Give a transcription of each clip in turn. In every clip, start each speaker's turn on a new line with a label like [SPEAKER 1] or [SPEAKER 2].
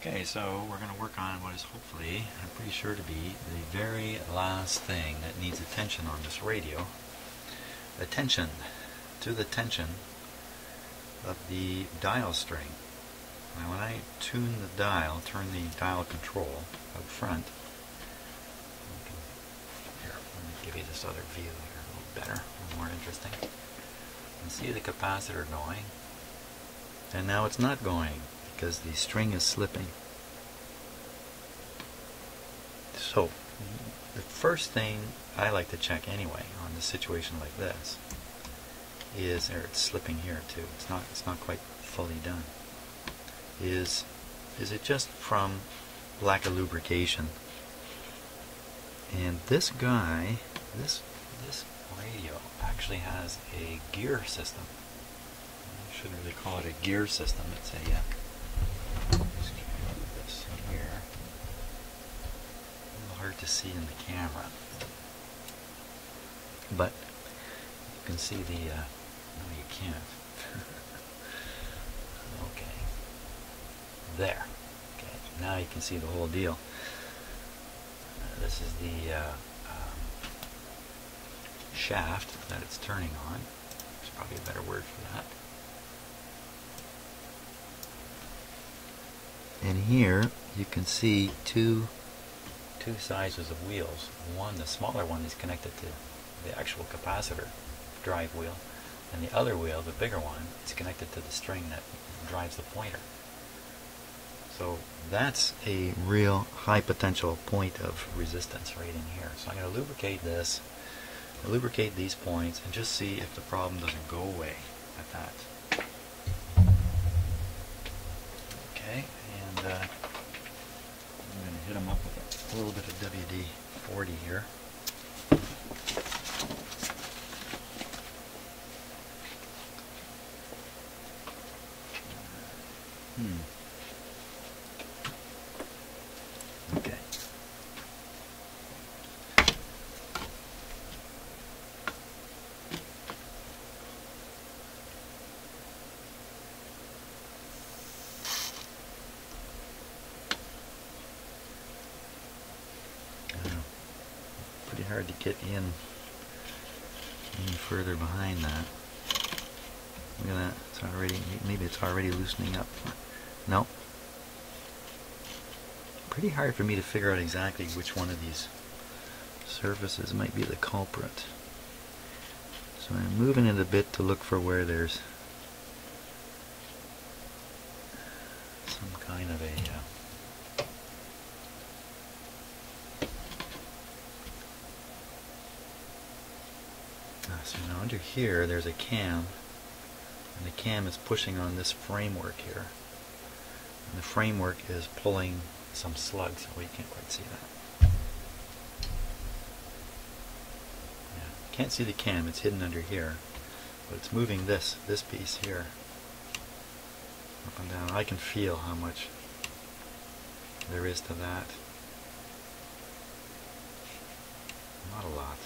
[SPEAKER 1] Okay, so we're going to work on what is hopefully, I'm pretty sure to be, the very last thing that needs attention on this radio. Attention to the tension of the dial string. Now when I tune the dial, turn the dial control out front, here, let me give you this other view here a little better, a little more interesting. You can see the capacitor going, and now it's not going because the string is slipping. So the first thing I like to check anyway on a situation like this is, or it's slipping here too, it's not quite fully done, is it just from lack of lubrication? And this guy, this radio actually has a gear system. I shouldn't really call it a gear system, it's a this here. A little hard to see in the camera, but you can see the no, you can't. Okay, there. Okay, now you can see the whole deal. This is the shaft that it's turning on. There's probably a better word for that. And here you can see two sizes of wheels. One, the smaller one, is connected to the actual capacitor drive wheel, and the other wheel, the bigger one, is connected to the string that drives the pointer. So that's a real high potential point of resistance right in here. So I'm going to lubricate this, lubricate these points, and just see if the problem doesn't go away at that. Okay, and I'm going to hit them up with a little bit of WD-40 here. Okay. Pretty hard to get in any further behind that. Look at that. It's already, maybe it's already loosening up. Nope. Pretty hard for me to figure out exactly which one of these surfaces might be the culprit. So I'm moving it a bit to look for where there's some kind of a so now under here there's a cam, and the cam is pushing on this framework here, and the framework is pulling some slugs. Oh, you can't quite see that. Yeah, can't see the cam, it's hidden under here, but it's moving this piece here up and down. I can feel how much there is to that. Not a lot.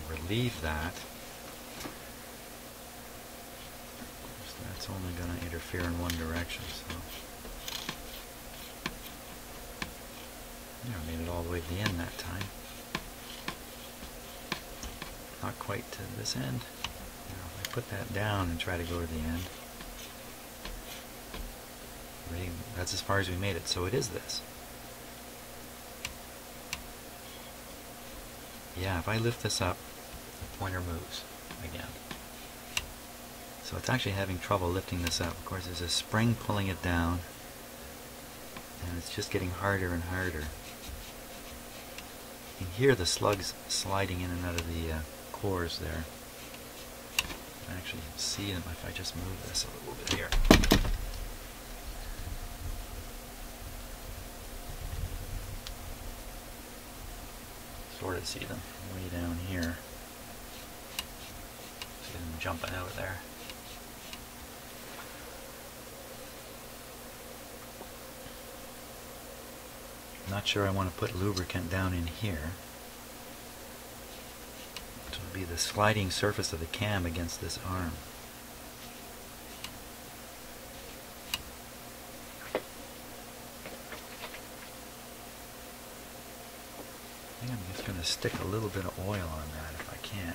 [SPEAKER 1] Relieve that. That's only going to interfere in one direction, so yeah, I made it all the way to the end that time. Not quite to this end. Now if I put that down and try to go to the end, that's as far as we made it, so it is this. Yeah, if I lift this up, the pointer moves again. So it's actually having trouble lifting this up. Of course, there's a spring pulling it down, and it's just getting harder and harder. You can hear the slugs sliding in and out of the cores there. You can actually see them if I just move this a little bit here. Sort of see them way down here. See them jumping out there. Not sure I want to put lubricant down in here. Which will be the sliding surface of the cam against this arm. to stick a little bit of oil on that if I can.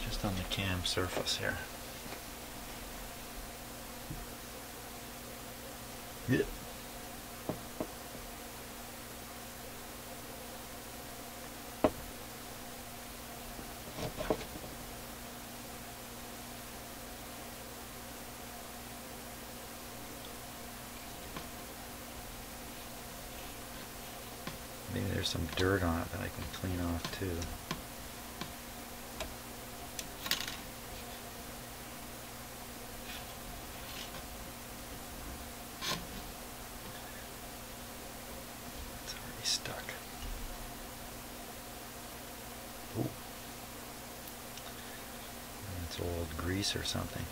[SPEAKER 1] Just on the cam surface here. Yeah. Maybe there's some dirt on it that I can clean off too. It's already stuck. Ooh. It's old grease or something.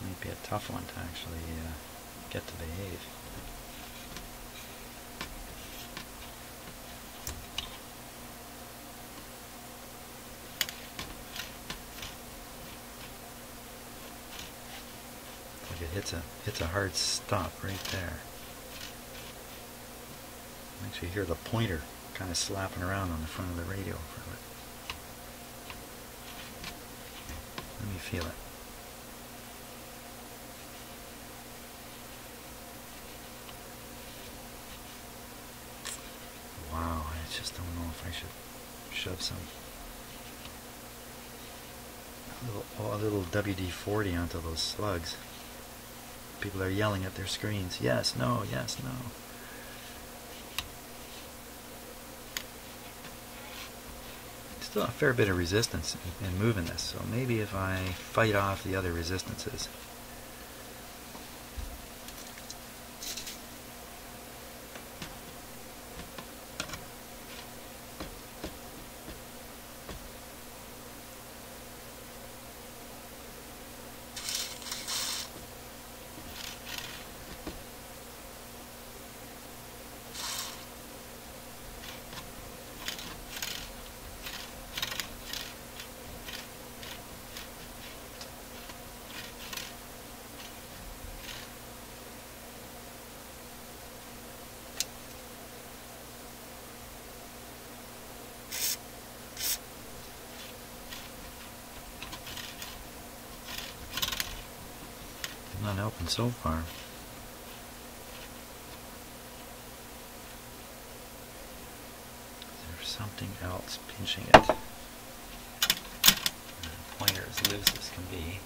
[SPEAKER 1] Might be a tough one to actually get to behave. It's like it hits a hard stop right there. You actually hear the pointer kind of slapping around on the front of the radio for a bit. Let me feel it. Wow, I just don't know if I should shove some a little WD-40 onto those slugs. People are yelling at their screens. Yes, no, yes, no. Still a fair bit of resistance in moving this, so maybe if I fight off the other resistances. Not helping so far. There's something else pinching it. The pointer as loose as can be.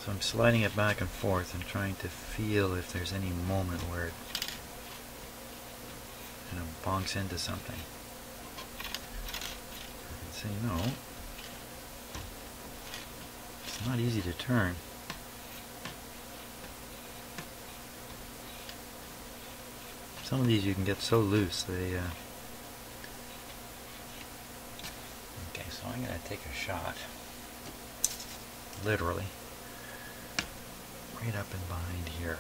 [SPEAKER 1] So I'm sliding it back and forth and trying to feel if there's any moment where it bonks into something. I can say no. It's not easy to turn. Some of these you can get so loose they Okay, so I'm going to take a shot, literally, right up and behind here.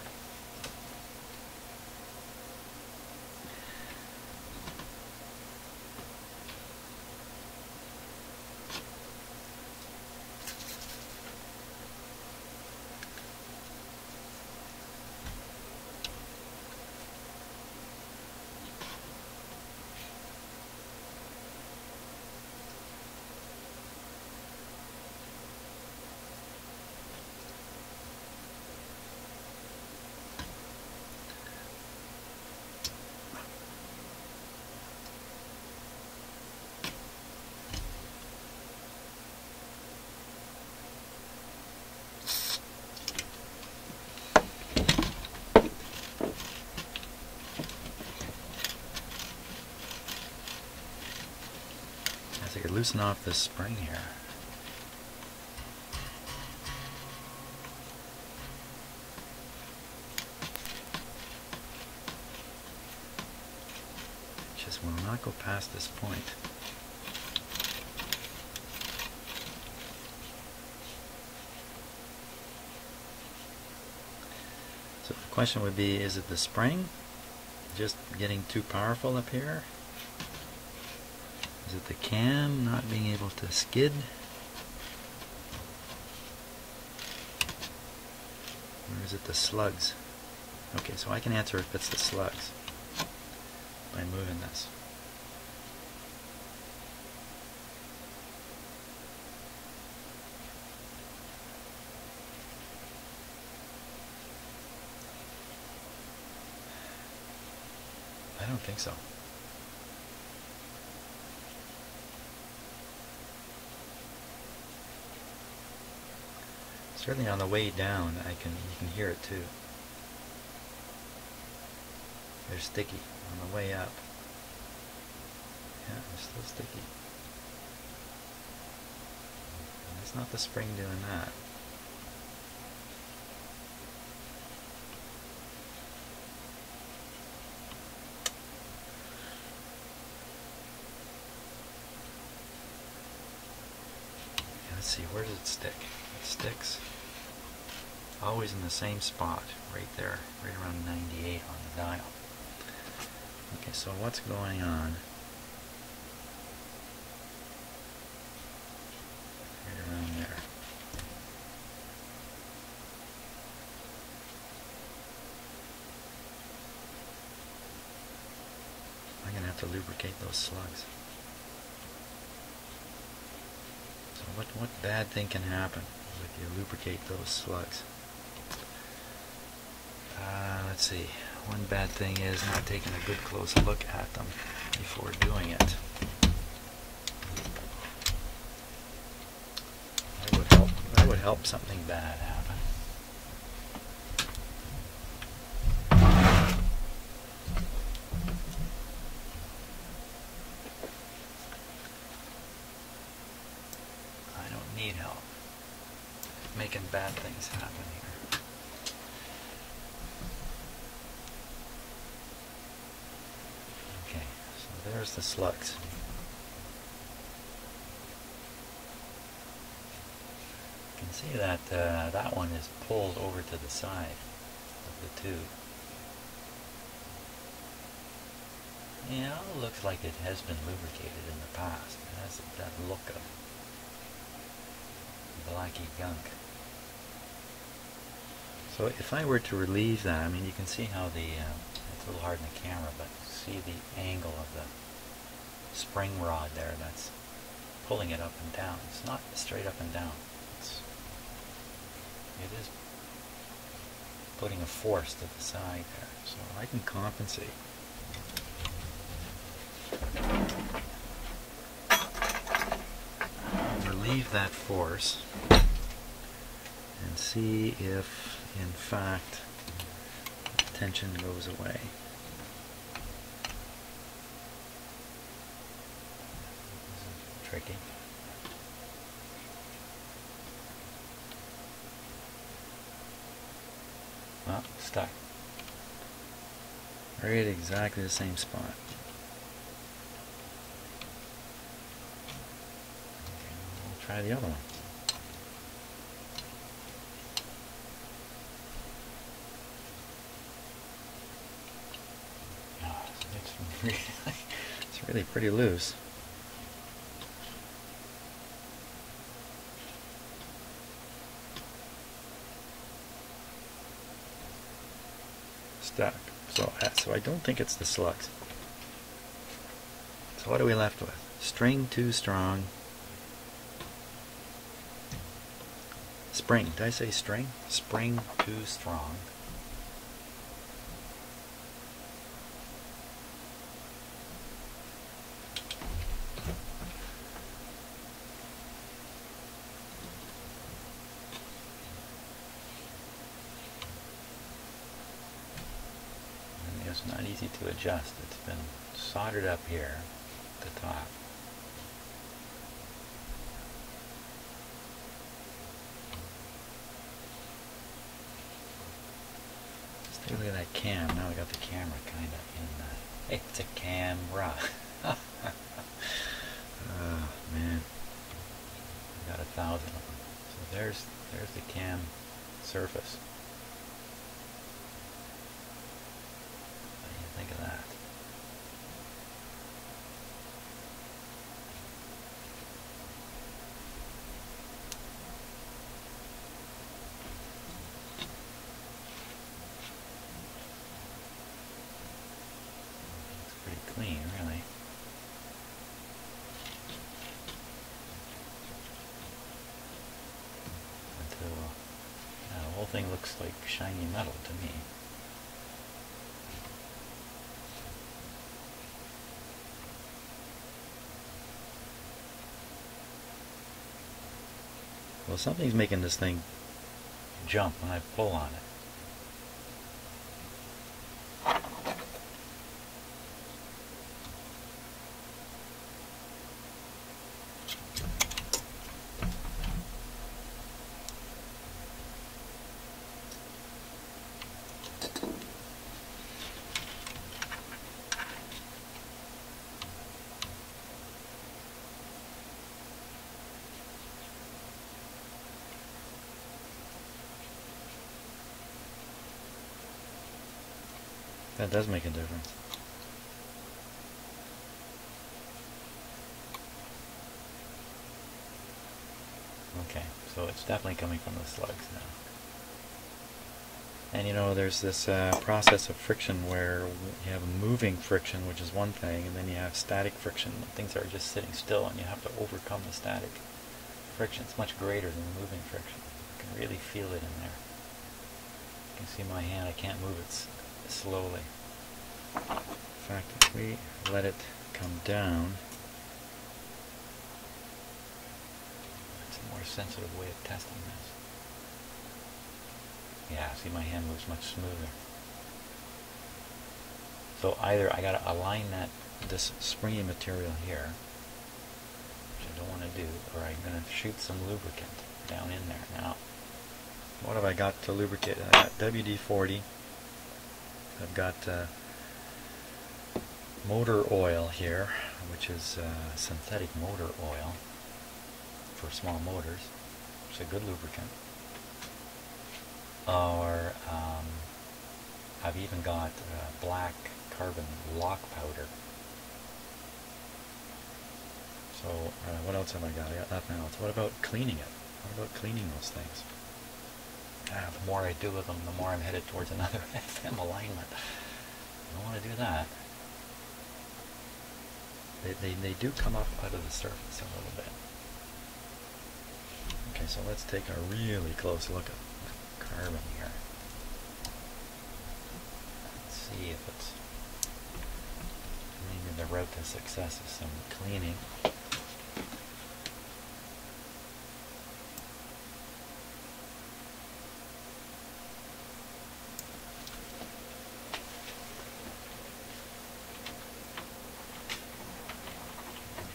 [SPEAKER 1] So I could loosen off this spring here. It just will not go past this point. So the question would be, is it the spring just getting too powerful up here? Is it the cam not being able to skid? Or is it the slugs? Okay, so I can answer if it's the slugs by moving this. I don't think so. Certainly on the way down, you can hear it too. They're sticky. On the way up, yeah, they're still sticky. And that's not the spring doing that. Yeah, let's see, where does it stick? It sticks always in the same spot, right there, right around 98 on the dial. Okay, so what's going on? Right around there. I'm going to have to lubricate those slugs. So what bad thing can happen if you lubricate those slugs? Let's see. One bad thing is not taking a good close look at them before doing it. That would help something bad happen. I don't need help making bad things happen here. Okay, so there's the slugs. You can see that that one is pulled over to the side of the tube. Yeah, it looks like it has been lubricated in the past. It has that look of blacky gunk. So if I were to relieve that, I mean, you can see how it's a little hard in the camera, but see the angle of the spring rod there that's pulling it up and down. It's not straight up and down. It is putting a force to the side there. So I can compensate. Relieve that force and see if in fact the tension goes away. This is tricky. Oh, stuck. Right at exactly the same spot. Okay, we'll try the other one. Oh, it's really pretty loose. Stuck. So I don't think it's the slugs. So what are we left with? String too strong. Spring. Did I say string? Spring too strong. It's not easy to adjust. It's been soldered up here at the top. See, look at that cam. Now we got the camera kind of in that. Hey, it's a camera. Oh, man. We got 1,000 of them. So there's the cam surface. What do you think of that? Clean, really. Until, yeah, the whole thing looks like shiny metal to me. Well, something's making this thing jump when I pull on it. That does make a difference. Okay, so it's definitely coming from the slugs now. And you know, there's this process of friction where you have moving friction, which is one thing, and then you have static friction. Things are just sitting still, and you have to overcome the static friction. It's much greater than the moving friction. You can really feel it in there. You can see my hand, I can't move it slowly. In fact, if we let it come down, it's a more sensitive way of testing this. Yeah, see, my hand moves much smoother. So either I gotta align this springy material here, which I don't want to do, or I'm gonna shoot some lubricant down in there. Now, what have I got to lubricate? I got WD-40. I've got motor oil here, which is synthetic motor oil for small motors. It's a good lubricant. Or I've even got black carbon lock powder. So what else have I got? I got nothing else. What about cleaning it? What about cleaning those things? The more I do with them, the more I'm headed towards another FM alignment. I don't want to do that. They do come up out of the surface a little bit. Okay, so let's take a really close look at the carbon here. Let's see if it's maybe the route to success is some cleaning.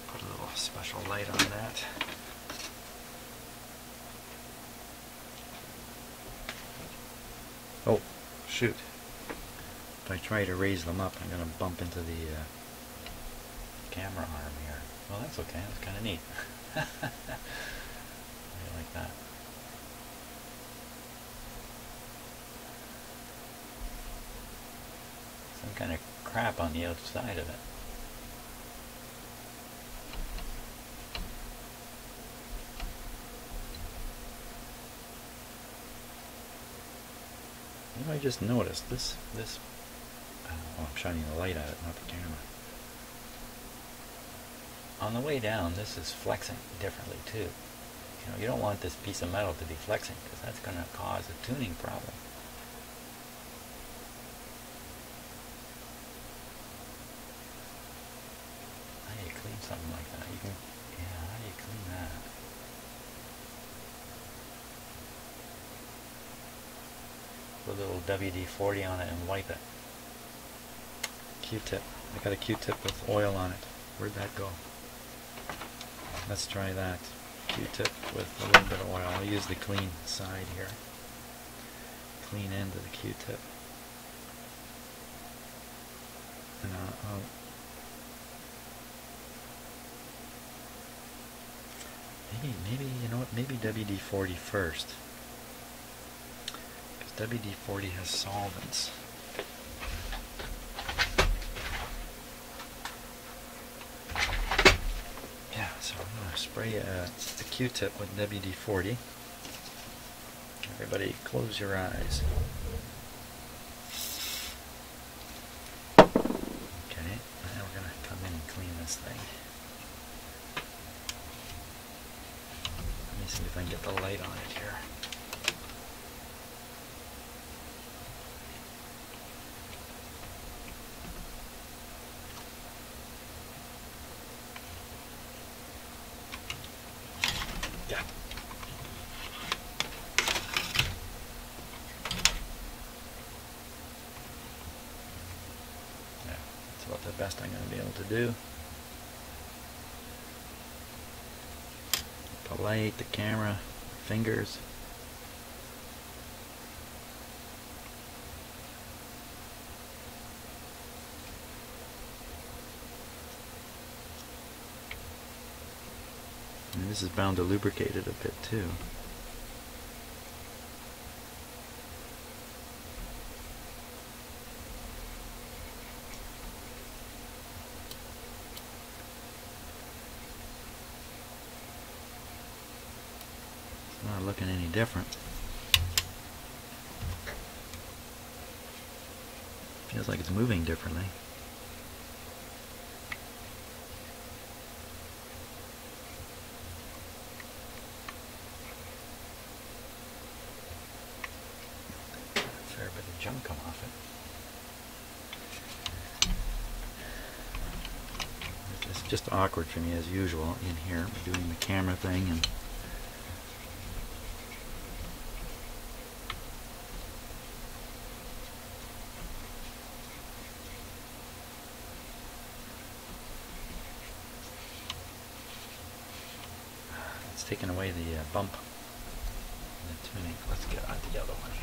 [SPEAKER 1] Put a little special light on that. Oh, shoot. If I try to raise them up, I'm going to bump into the camera arm here. Well, that's okay. That's kind of neat. I like that. Some kind of crap on the outside of it. You know, I just noticed this oh, I'm shining the light at it, not the camera. On the way down, this is flexing differently too. You know, you don't want this piece of metal to be flexing because that's going to cause a tuning problem. How do you clean something like that? You can, yeah, how do you clean that? Put a little WD-40 on it and wipe it. Q-tip. I got a Q-tip with oil on it. Where'd that go? Let's try that. Q-tip with a little bit of oil. I'll use the clean side here. Clean end of the Q-tip. Maybe you know what? Maybe WD-40 first, because WD-40 has solvents. Yeah, so I'm gonna spray a Q-tip with WD-40. Everybody, close your eyes. Okay, now we're gonna come in and clean this thing. Let me see if I can get the light on it here. Yeah. Yeah, that's about the best I'm going to be able to do. Polite, the camera, fingers. And this is bound to lubricate it a bit too. It's not looking any different. Feels like it's moving differently. Fair bit of junk come off it. It's just awkward for me as usual in here doing the camera thing, and it's taking away the bump in the tuning. Let's get on the other one here.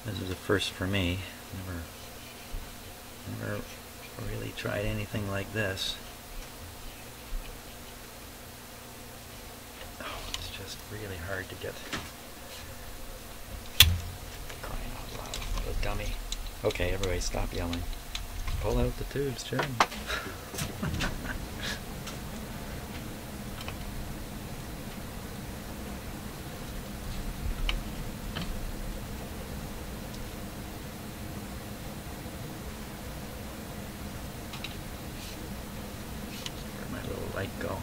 [SPEAKER 1] This is a first for me. Never really tried anything like this. Oh, it's just really hard to get. Crying out loud, what a dummy. Okay, everybody stop yelling. Pull out the tubes, Jim. Light go.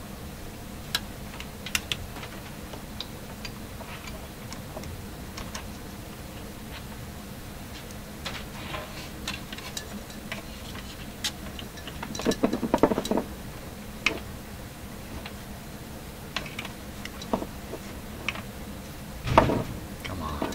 [SPEAKER 1] Come on.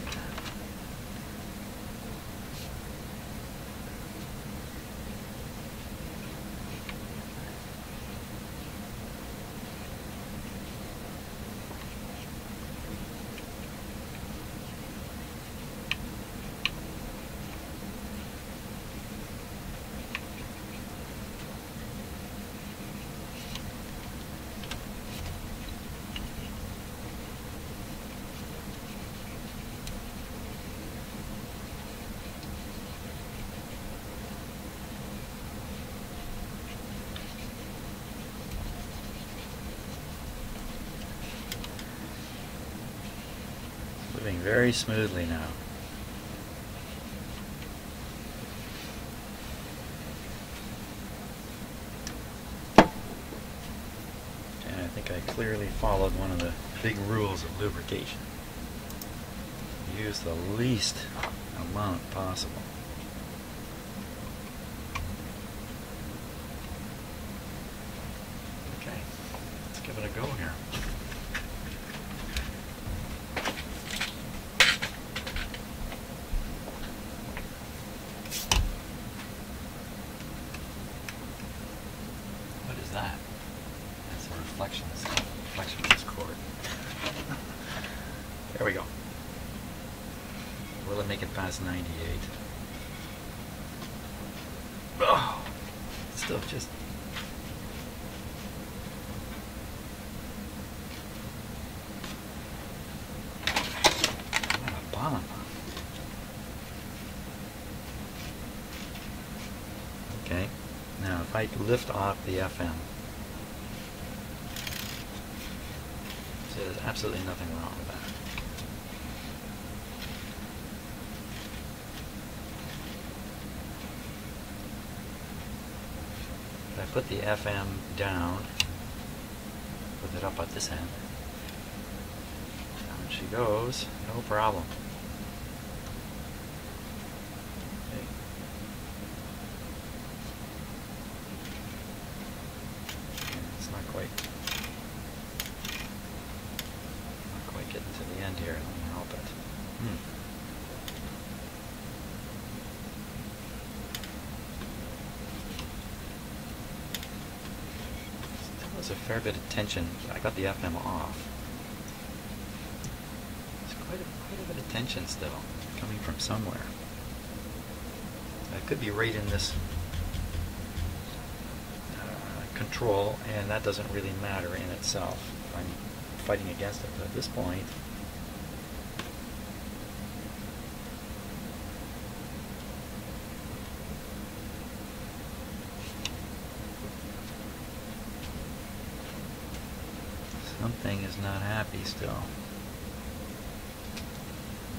[SPEAKER 1] Moving very smoothly now. And I think I clearly followed one of the big rules of lubrication. Use the least amount possible. Okay, let's give it a go here. What is that? That's a reflection of this cord. There we go. Will it make it past 98? Oh, still just... What a bomb. Okay, now if I lift off the FM, so there's absolutely nothing wrong with that. If I put the FM down, put it up at this end, down she goes, no problem. Okay. It's not quite getting to the end here. Let me help it. There's a fair bit of tension. I got the FM off. There's quite a bit of tension still coming from somewhere. It could be right in this control, and that doesn't really matter in itself. I'm fighting against it, but at this point, something is not happy still.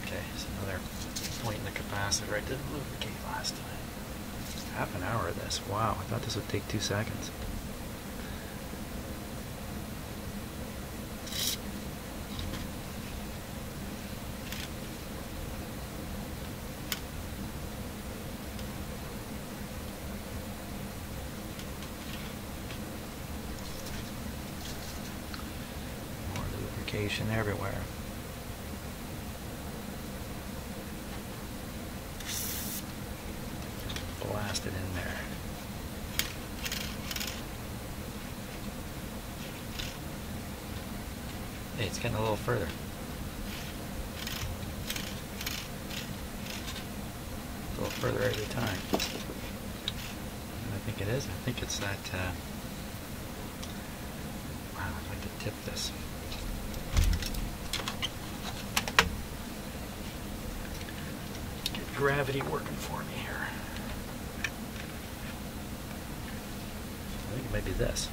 [SPEAKER 1] Okay, so another point in the capacitor. I didn't lubricate last time. Half an hour of this. Wow, I thought this would take 2 seconds. Everywhere. Blast it in there. Hey, it's getting a little further. A little further every time. And I think it is. I think it's that. Wow, I'd like to tip this. Gravity working for me here. I think it might be this.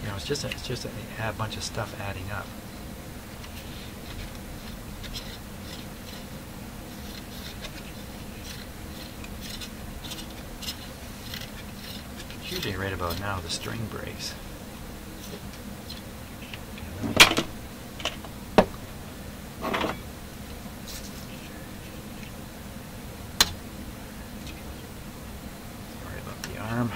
[SPEAKER 1] You know, it's just a bunch of stuff adding up. Usually right about now the string breaks. Okay, sorry about the arm.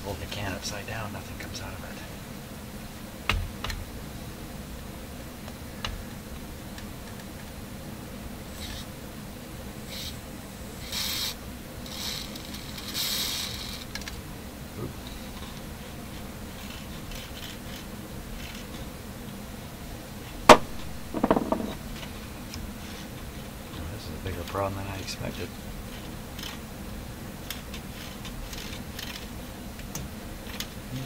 [SPEAKER 1] Hold the can upside down, nothing comes out of it. Oop. Oh, this is a bigger problem than I expected.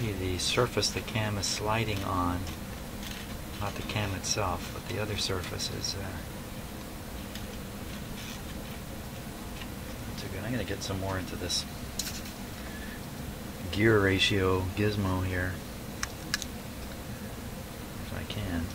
[SPEAKER 1] see the surface the cam is sliding on, not the cam itself, but the other surface is not too good. I'm going to get some more into this gear ratio gizmo here, if I can.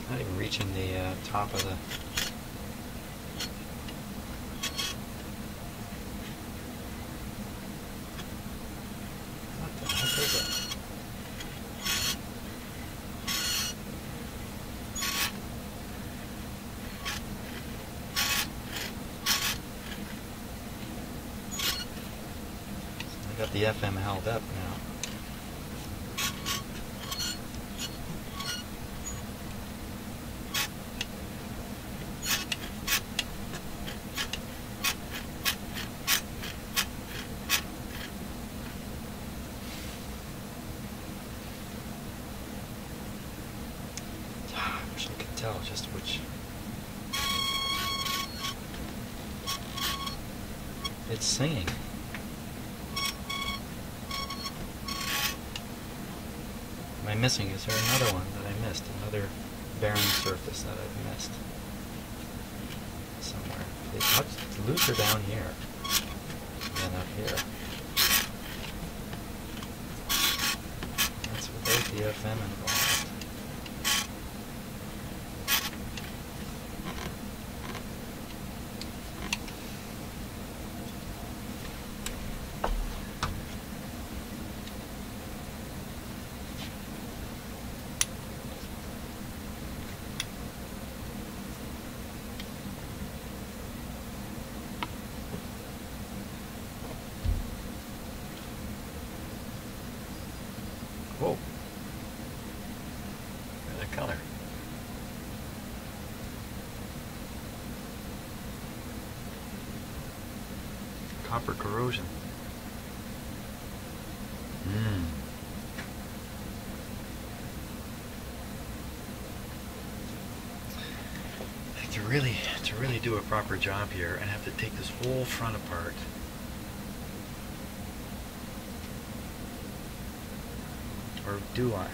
[SPEAKER 1] Not even reaching the top of the... What the heck is it? I got the FM held up now. Tell just which it's singing. Am I missing? Is there another one that I missed? Another bearing surface that I've missed somewhere? It's much looser down here than up here. That's without the FM involved. Whoa. Look at that color. Copper corrosion. To really do a proper job here, I have to take this whole front apart. Or do I?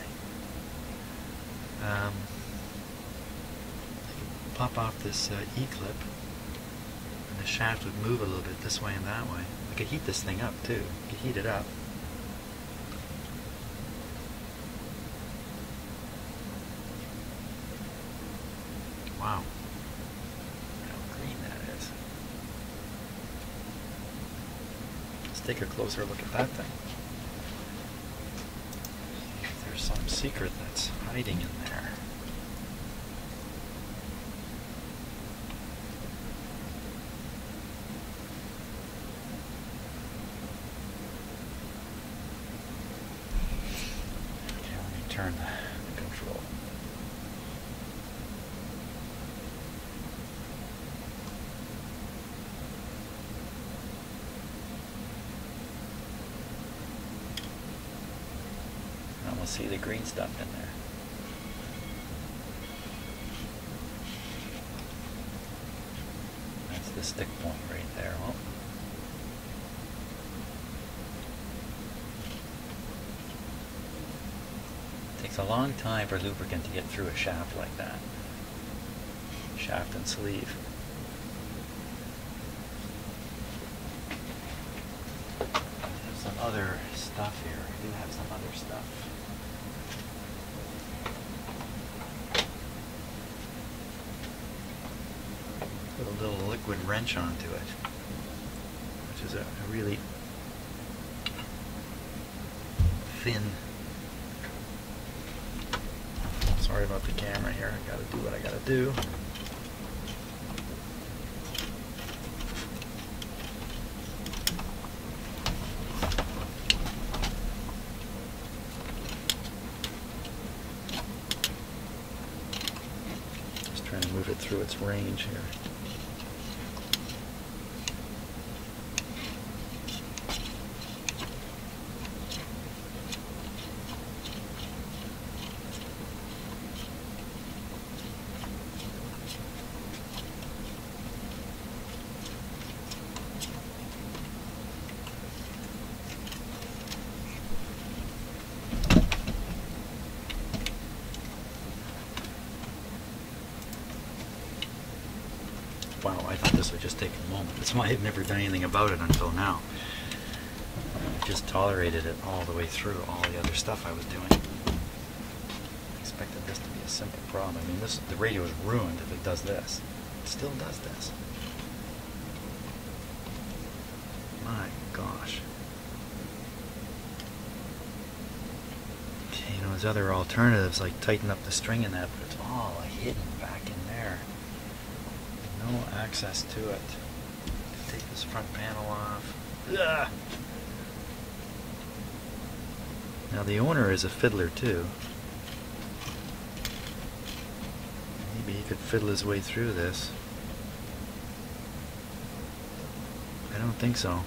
[SPEAKER 1] I can pop off this E-clip, and the shaft would move a little bit this way and that way. I could heat this thing up too. I could heat it up. Wow. How green that is. Let's take a closer look at that thing. There's some secret that's hiding in there. Okay, let me turn the control. We'll see the green stuff in there. That's the stick point right there. Oh. It takes a long time for lubricant to get through a shaft like that. shaft and sleeve. There's some other stuff here. I do have some other stuff. Put a little liquid wrench onto it, which is a really thin. Sorry about the camera here. I gotta do what I gotta do. Just trying to move it through its range here. Wow, I thought this would just take a moment. That's why I've never done anything about it until now. I just tolerated it all the way through all the other stuff I was doing. I expected this to be a simple problem. I mean, the radio is ruined if it does this. It still does this. My gosh. Okay, you know, there's other alternatives like tighten up the string in that, but it's all hidden back in there. No access to it. Take this front panel off. Ugh. Now the owner is a fiddler too. Maybe he could fiddle his way through this. I don't think so.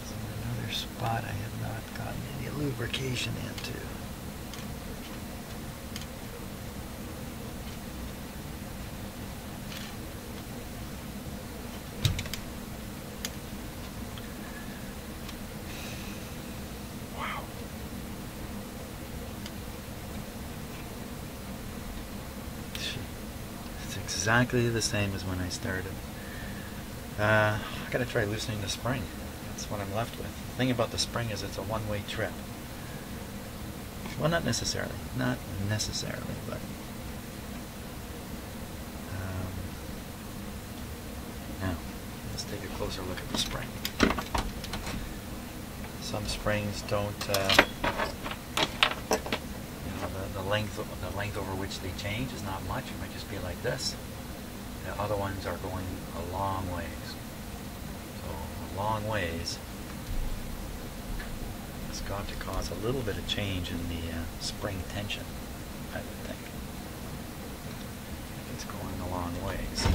[SPEAKER 1] So another spot I have not gotten any lubrication into. Exactly the same as when I started. I gotta try loosening the spring. That's what I'm left with. The thing about the spring is it's a one-way trip. Well, not necessarily, but now let's take a closer look at the spring. Some springs don't. The length over which they change is not much. It might just be like this. The other ones are going a long ways. So a long ways has got to cause a little bit of change in the spring tension, I would think. It's going a long ways.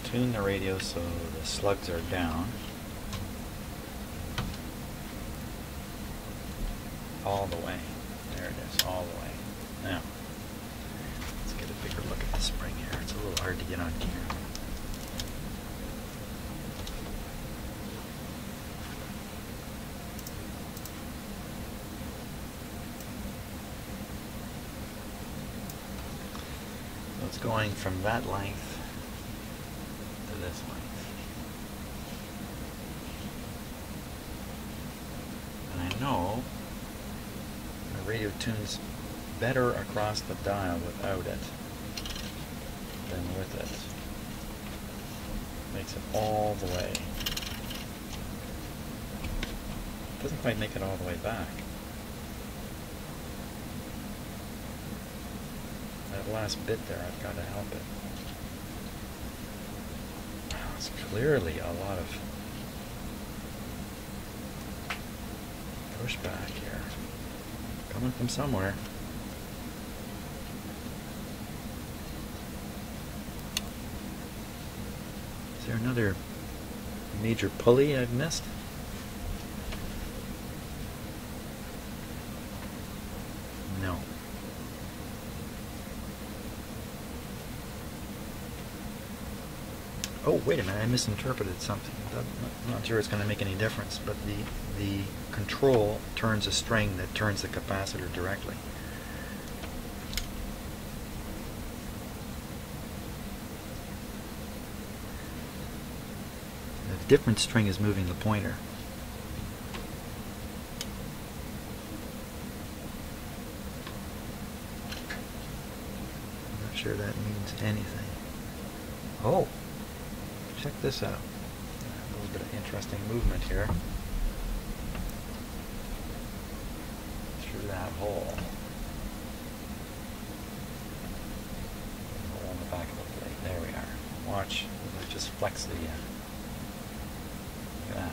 [SPEAKER 1] Tune the radio so the slugs are down. All the way. There it is, all the way. Now, let's get a bigger look at the spring here. It's a little hard to get on camera. So it's going from that length this length. And I know the radio tunes better across the dial without it than with it. Makes it all the way. Doesn't quite make it all the way back. That last bit there, I've got to help it. It's clearly a lot of pushback here. Coming from somewhere. there another major pulley I've missed? No. Oh, wait a minute, I misinterpreted something. I'm not sure it's going to make any difference, but the control turns a string that turns the capacitor directly. The different string is moving the pointer. I'm not sure that means anything. Oh! Check this out. A little bit of interesting movement here. Through that hole. Hole in the back of the plate. There we are. Watch. Let's just flex the... look at that.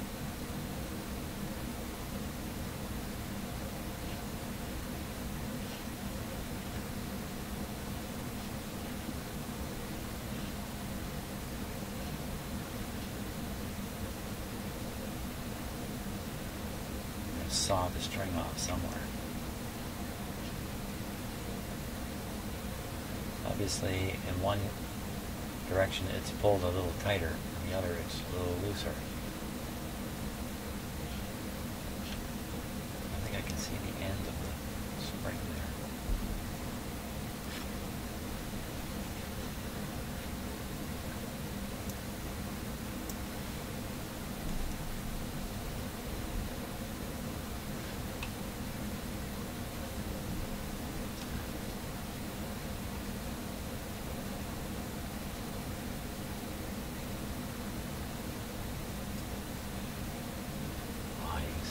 [SPEAKER 1] Saw the string off somewhere. Obviously, in one direction it's pulled a little tighter, in the other it's a little looser. I think I can see the end of the spring there.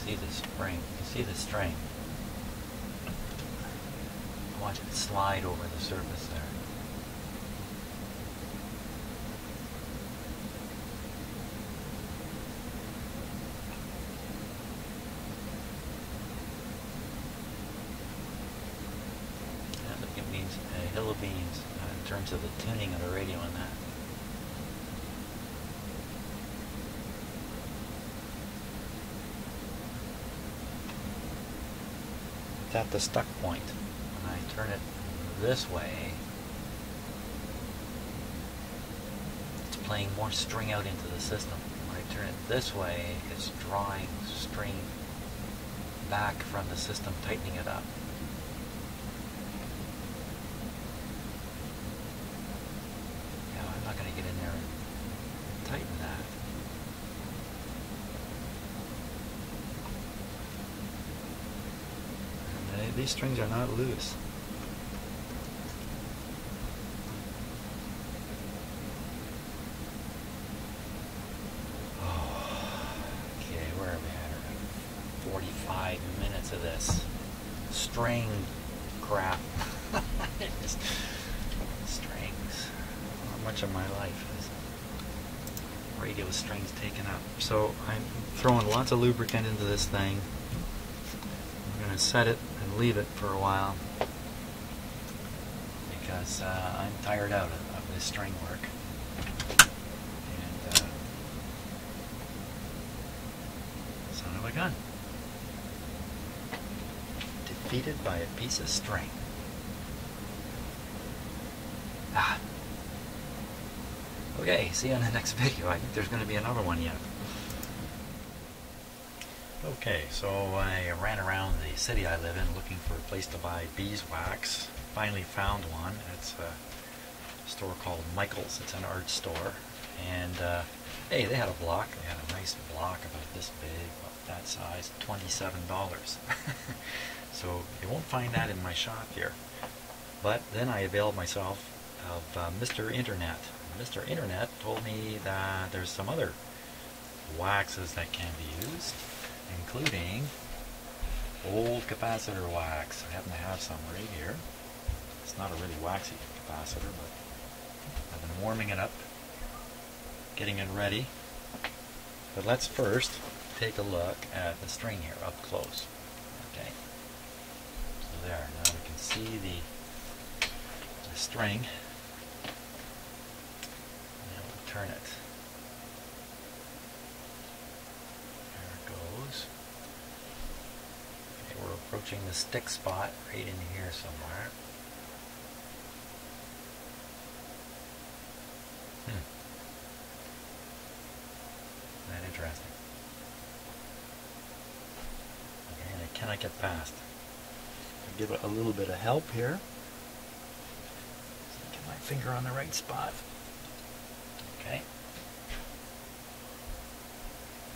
[SPEAKER 1] See the spring, you see the string. Watch it slide over the surface there. I think it means a hill of beans in terms of the tuning of the radio on that. At the stuck point. When I turn it this way, it's playing more string out into the system. When I turn it this way, it's drawing string back from the system, tightening it up. Yeah, I'm not going to get in there and tighten that. These strings are not loose. Oh, okay, where are we at? 45 minutes of this string crap. Strings. How much of my life is radio strings taken up? So I'm throwing lots of lubricant into this thing. I'm going to set it and leave it for a while because I'm tired out of this string work. And son of a gun. Defeated by a piece of string. Ah. Okay, see you on the next video. I think there's going to be another one yet. Okay, so I ran around the city I live in looking for a place to buy beeswax. Finally found one. It's a store called Michael's. It's an art store. And hey, they had a block. They had a nice block about this big, about that size, $27. So you won't find that in my shop here. But then I availed myself of Mr. Internet. Mr. Internet told me that there's some other waxes that can be used, including old capacitor wax. I happen to have some right here. It's not a really waxy capacitor, but I've been warming it up, getting it ready. But let's first take a look at the string here up close. Okay. So there, now we can see the string. Now we'll turn it approaching the stick spot right in here somewhere. That interesting. Okay, and I cannot get past. I'll give it a little bit of help here. So I get my finger on the right spot. Okay.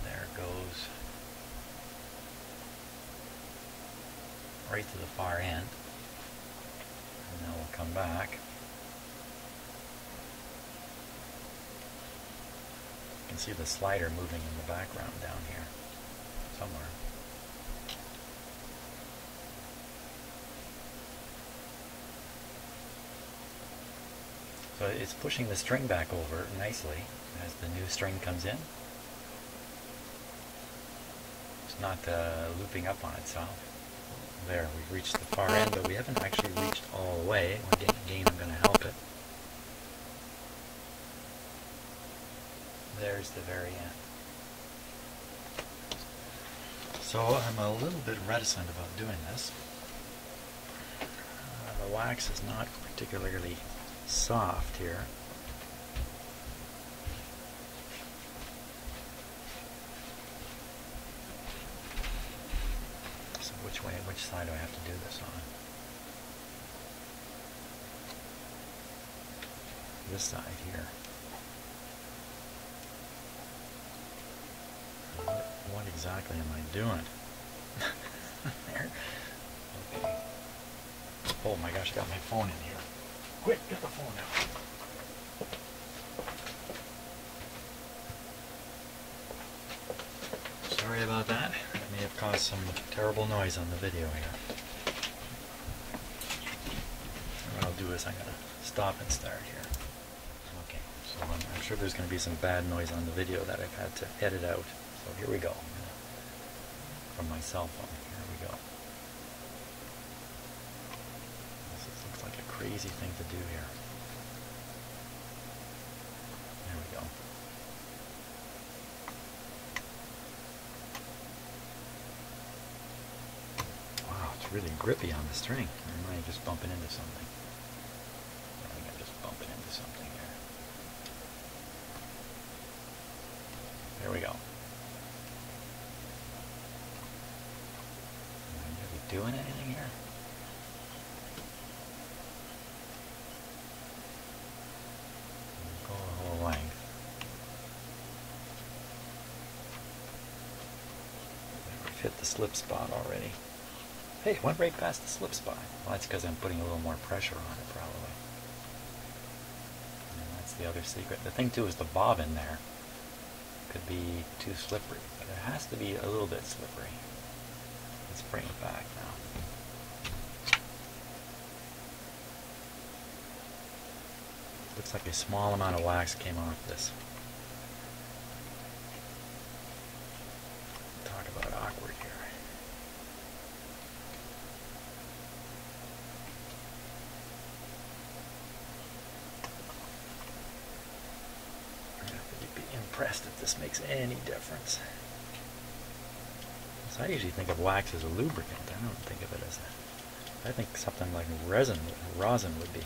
[SPEAKER 1] There it goes. Right to the far end. And now we'll come back. You can see the slider moving in the background down here somewhere. So it's pushing the string back over nicely as the new string comes in. It's not looping up on itself. There, we've reached the far end, but we haven't actually reached all the way. Again, I'm going to help it. There's the very end. So I'm a little bit reticent about doing this. The wax is not particularly soft here. So which side do I have to do this on? This side here. What exactly am I doing? There. Okay. Oh my gosh, I got my phone in here. Quick, get the phone out. Sorry about that. It may have caused some terrible noise on the video here. What I'll do is I'm going to stop and start here. Okay, so I'm sure there's going to be some bad noise on the video that I've had to edit out. So here we go. From my cell phone. Here we go. This looks like a crazy thing to do here. There we go. Wow, it's really grippy on the string. Am I just bumping into something? I think I'm just bumping into something here. There we go. Doing anything here? Go the whole length. We've hit the slip spot already. Hey, it went right past the slip spot. Well, that's because I'm putting a little more pressure on it, probably. And that's the other secret. The thing too is the bobbin there could be too slippery, but it has to be a little bit slippery. Let's bring it back now. Looks like a small amount of wax came off this. Talk about awkward here. I'm going to have to be impressed if this makes any difference. I usually think of wax as a lubricant. I don't think of it as a... I think something like rosin would be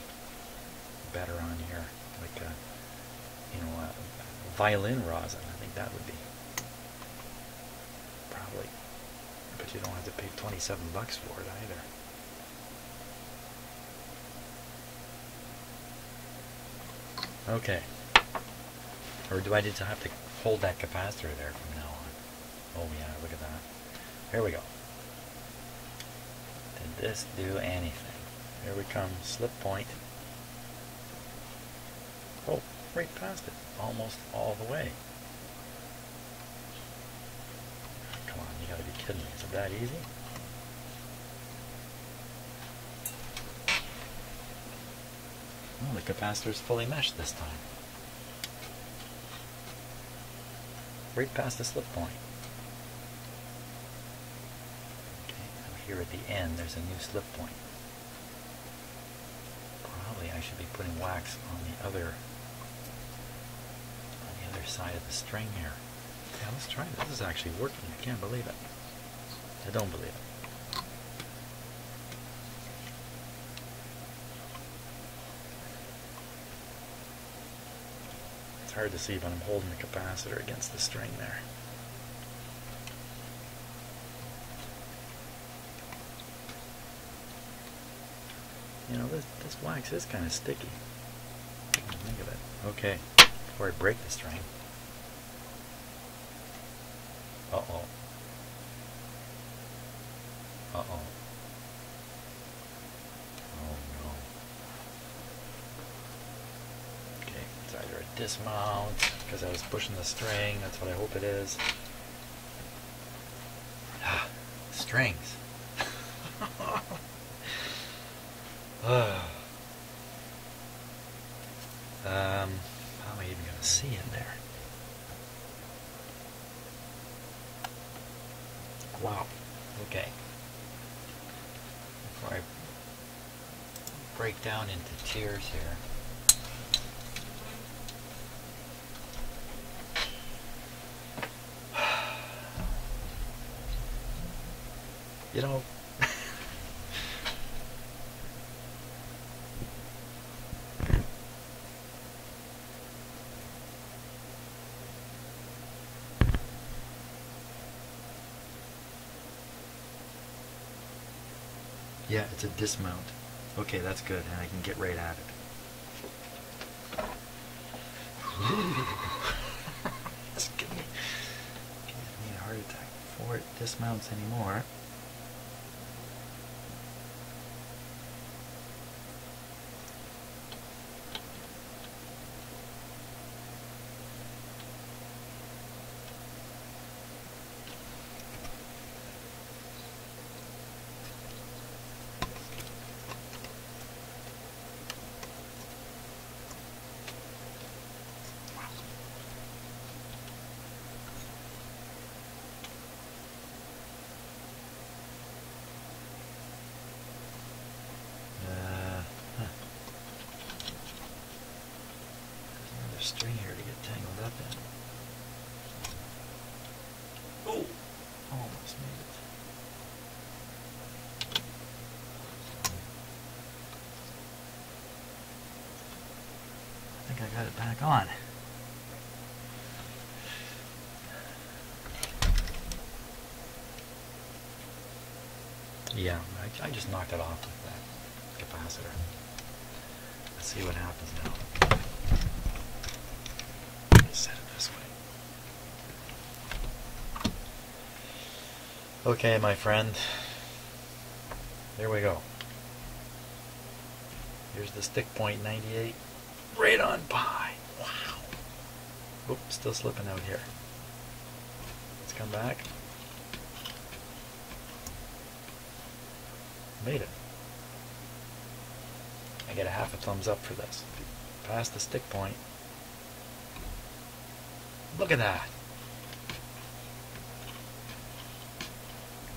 [SPEAKER 1] better on here. Like a, violin rosin. I think that would be. Probably. But you don't have to pay $27 for it either. Okay. Or do I just have to hold that capacitor there from now on? Oh yeah, look at that. Here we go. Did this do anything? Here we come, slip point. Oh, right past it. Almost all the way. Come on, you gotta be kidding me. Is it that easy? Well, the capacitor's fully meshed this time. Right past the slip point. Here at the end there's a new slip point. Probably I should be putting wax on the other side of the string here. Yeah, let's try this. This is actually working. I can't believe it. I don't believe it. It's hard to see, but I'm holding the capacitor against the string there. You know, this wax is kind of sticky. Think of it. Okay, before I break the string. Uh-oh. Uh-oh. Oh no. Okay, it's either a dismount, because I was pushing the string, that's what I hope it is. Ah, strings. How am I even going to see in there? Wow. Okay. Before I break down into tears here. You know, yeah, it's a dismount. Okay, that's good, and I can get right at it. It's giving me a heart attack before it dismounts anymore. String here to get tangled up in. Oh! Almost made it. I think I got it back on. Yeah, I just knocked it off with that capacitor. Let's see what happens now. Set it this way. Okay, my friend. There we go. Here's the stick point 98. Right on by. Wow. Oops, still slipping out here. Let's come back. Made it. I get a half a thumbs up for this. Past the stick point. Look at that.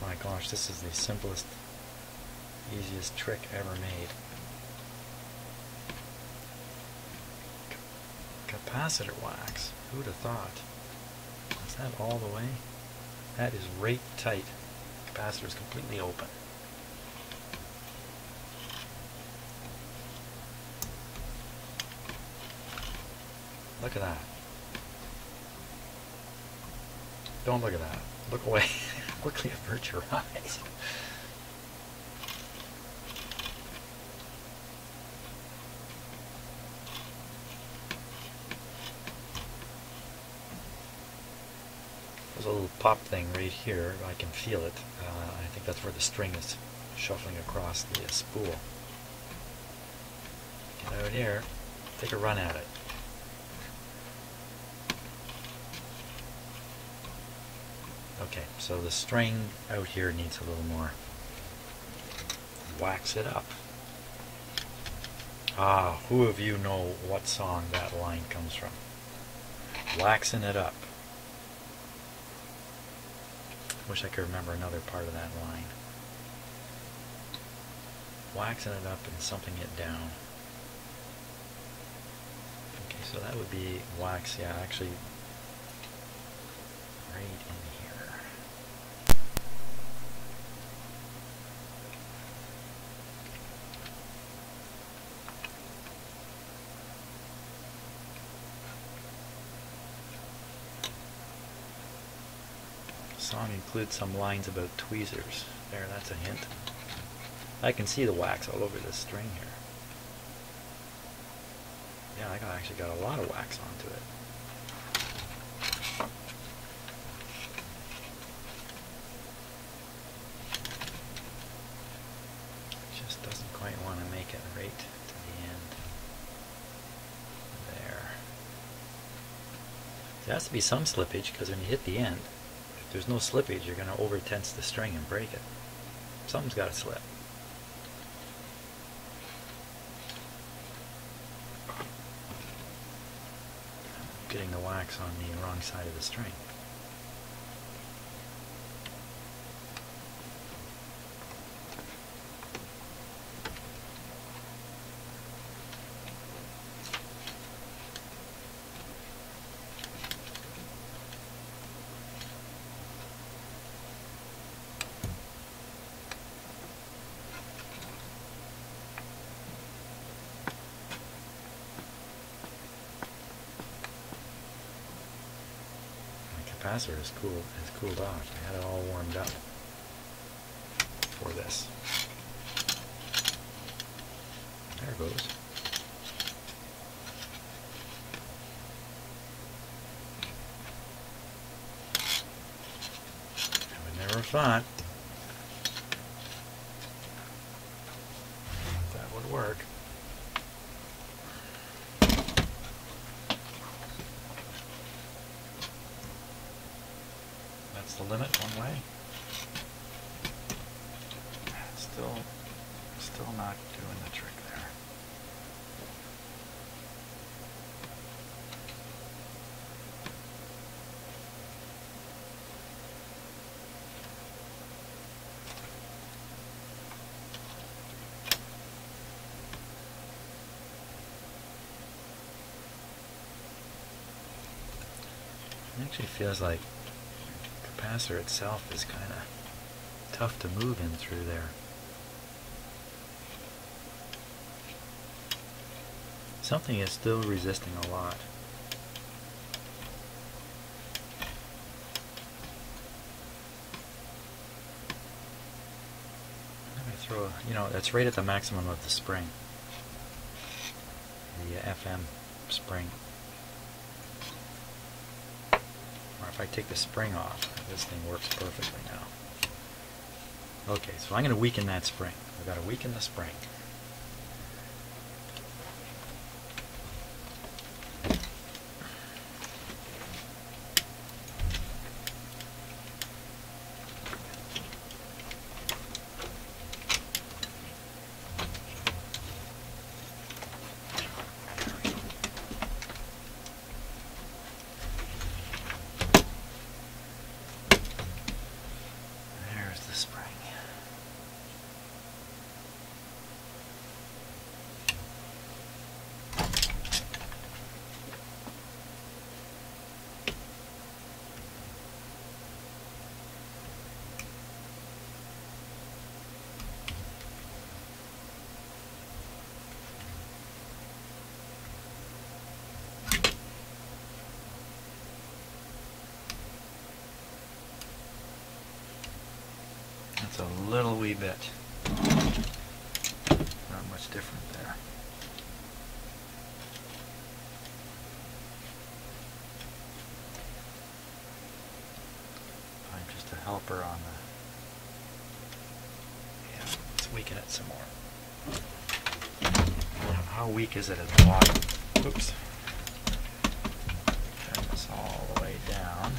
[SPEAKER 1] My gosh, this is the simplest, easiest trick ever made. Capacitor wax. Who'd have thought? Is that all the way? That is right tight. Capacitor is completely open. Look at that. Don't look at that. Look away. Quickly avert your eyes. There's a little pop thing right here. I can feel it. I think that's where the string is shuffling across the spool. Get out here. Take a run at it. Okay, so the string out here needs a little more. Wax it up. Ah, who of you know what song that line comes from? Waxing it up. Wish I could remember another part of that line. Waxing it up and something it down. Okay, so that would be wax, yeah, actually right in here. song includes some lines about tweezers. There, that's a hint. I can see the wax all over this string here. Yeah, I actually got a lot of wax onto it. Just doesn't quite want to make it right to the end. There. There has to be some slippage, because when you hit the end, if there's no slippage, you're going to over tense the string and break it. Something's got to slip. Getting the wax on the wrong side of the string. Capacitor is cool. Has cooled off. I had it all warmed up for this. There it goes. I would never have thought that would work. The limit one way. Still not doing the trick there. It actually feels like capacitor itself is kind of tough to move in through there. Something is still resisting a lot. I'm going to throw, that's right at the maximum of the spring. The FM spring. Or if I take the spring off, this thing works perfectly now. Okay, so I'm going to weaken that spring. We've got to weaken the spring. That's a little wee bit. Not much different there. I'm just a helper on the... Yeah, let's weaken it some more. Now, how weak is it at the bottom? Oops. Turn this all the way down.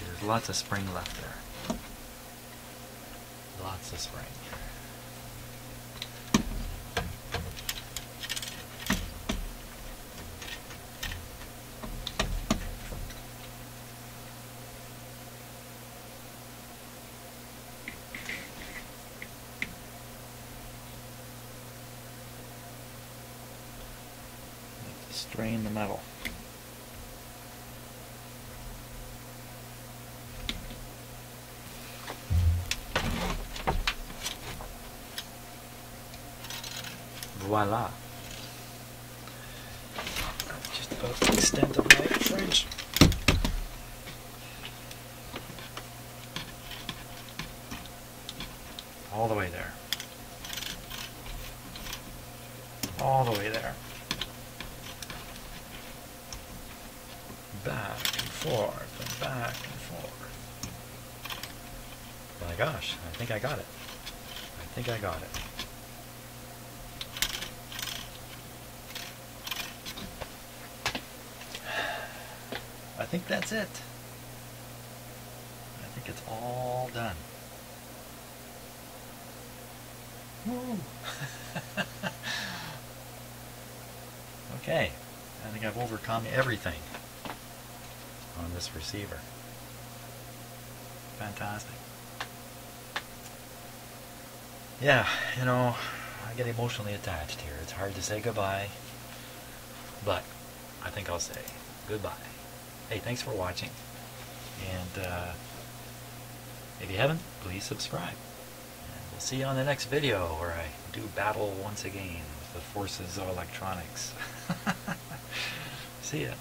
[SPEAKER 1] There's lots of spring left there. Lots of spring. Need to strain the metal. Voila. That's just a about the extent of my fridge. All the way there. All the way there. Back and forth and back and forth. My gosh, I think I got it. I think I got it. I think that's it. I think it's all done. Woo. Okay, I think I've overcome everything on this receiver. Fantastic. Yeah, you know, I get emotionally attached here. It's hard to say goodbye, but I think I'll say goodbye. Hey, thanks for watching, and if you haven't, please subscribe. And we'll see you on the next video where I do battle once again with the forces of electronics. See ya.